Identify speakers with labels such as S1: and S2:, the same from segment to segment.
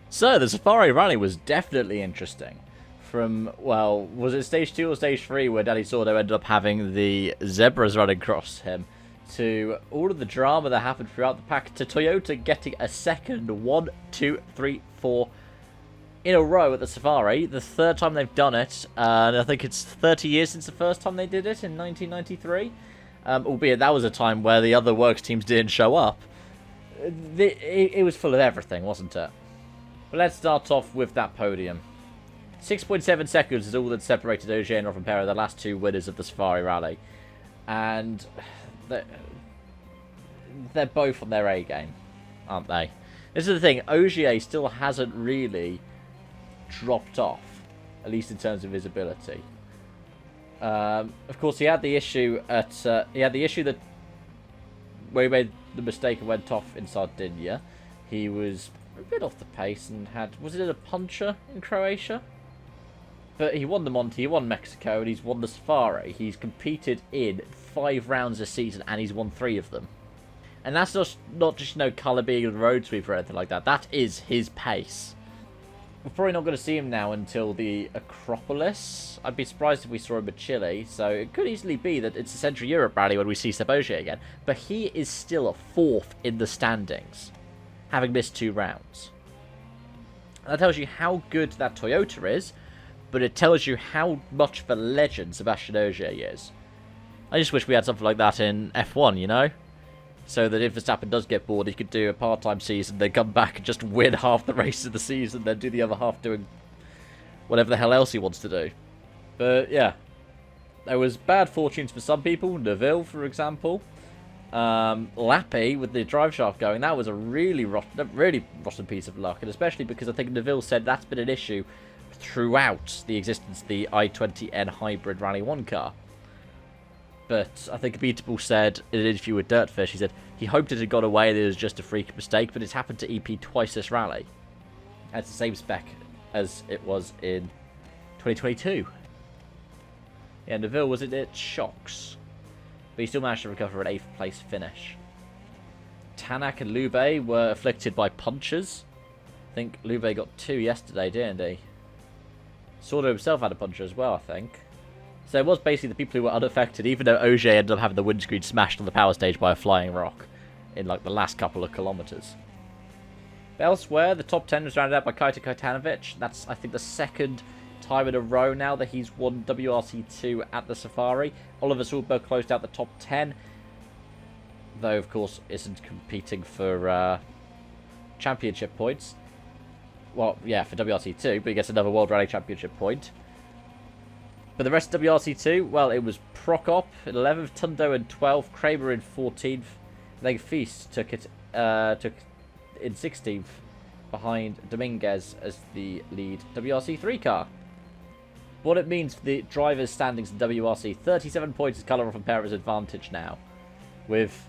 S1: So, the Safari Rally was definitely interesting. From, well, was it stage 2 or stage 3 where Danny Sordo ended up having the zebras running across him, to all of the drama that happened throughout the pack, to Toyota getting a second 1, 2, 3, 4 in a row at the Safari, the third time they've done it, and I think it's 30 years since the first time they did it in 1993, albeit that was a time where the other works teams didn't show up. It was full of everything, wasn't it? But let's start off with that podium. 6.7 seconds is all that separated Ogier and Rovanpera, the last two winners of the Safari Rally. And they're both on their A game, aren't they? This is the thing, Ogier still hasn't really dropped off, at least in terms of visibility. Of course, he had the issue at that where he made the mistake and went off in Sardinia. He was a bit off the pace and was it a puncher in Croatia? But he won the Monte, he won Mexico, and he's won the Safari. He's competed in 5 rounds this season, and he's won 3 of them. And that's not just, you know, colour being a road sweeper or anything like that. That is his pace. We're probably not going to see him now until the Acropolis. I'd be surprised if we saw him at Chile. So it could easily be that it's a Central Europe rally when we see Seb Ogier again. But he is still 4th in the standings, having missed 2 rounds. That tells you how good that Toyota is, but it tells you how much of a legend Sebastian Ogier is. I just wish we had something like that in F1, you know? So that if Verstappen does get bored, he could do a part-time season, then come back and just win half the race of the season, then do the other half doing whatever the hell else he wants to do. But yeah, there was bad fortunes for some people. Neville, for example. Lappy with the drive shaft going, that was a really rotten piece of luck, and especially because I think Neville said that's been an issue throughout the existence of the i20N hybrid Rally 1 car. But I think Beatable said in an interview with Dirtfish, he said he hoped it had got away and it was just a freak mistake, but it's happened to EP twice this rally. And it's the same spec as it was in 2022. Yeah, Neville was it shocks, but he still managed to recover an 8th place finish. Tanak and Lube were afflicted by punches. I think Lube got 2 yesterday, didn't he? Sordo himself had a puncher as well, I think. So it was basically the people who were unaffected, even though Ogier ended up having the windscreen smashed on the power stage by a flying rock in like the last couple of kilometres. But elsewhere, the top 10 was rounded out by Kaito Kotanovic. That's, I think, the 2nd time in a row now that he's won WRC2 at the Safari. Oliver Solberg closed out the top 10, though, of course, isn't competing for championship points. Well, yeah, for WRC2, but he gets another World Rally Championship point. But the rest of WRC2, well, it was Prokop in 11th, Tundo in 12th, Kramer in 14th. Then Feast took it in 16th, behind Dominguez as the lead WRC3 car. What it means for the drivers' standings in WRC, 37 points is Color from Perez's advantage now. With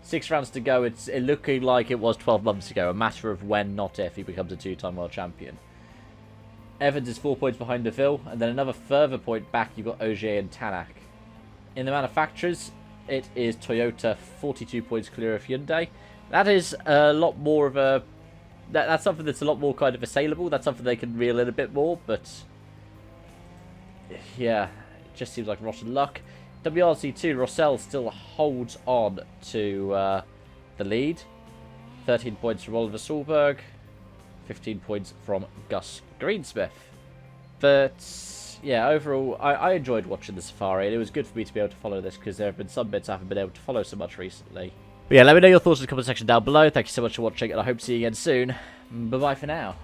S1: 6 rounds to go, it's looking like it was 12 months ago, a matter of when, not if, he becomes a 2-time world champion. Evans is 4 points behind Deville, and then another further point back, you've got Ogier and Tanak. In the manufacturers, it is Toyota 42 points clear of Hyundai. That is a lot more of a... That's something that's a lot more kind of assailable. That's something they can reel in a bit more, but... yeah, it just seems like rotten luck. WRC2, Rossell still holds on to the lead. 13 points from Oliver Solberg. 15 points from Gus Greensmith. But, yeah, overall, I enjoyed watching the Safari, and it was good for me to be able to follow this, because there have been some bits I haven't been able to follow so much recently. But yeah, let me know your thoughts in the comment section down below. Thank you so much for watching, and I hope to see you again soon. Bye-bye for now.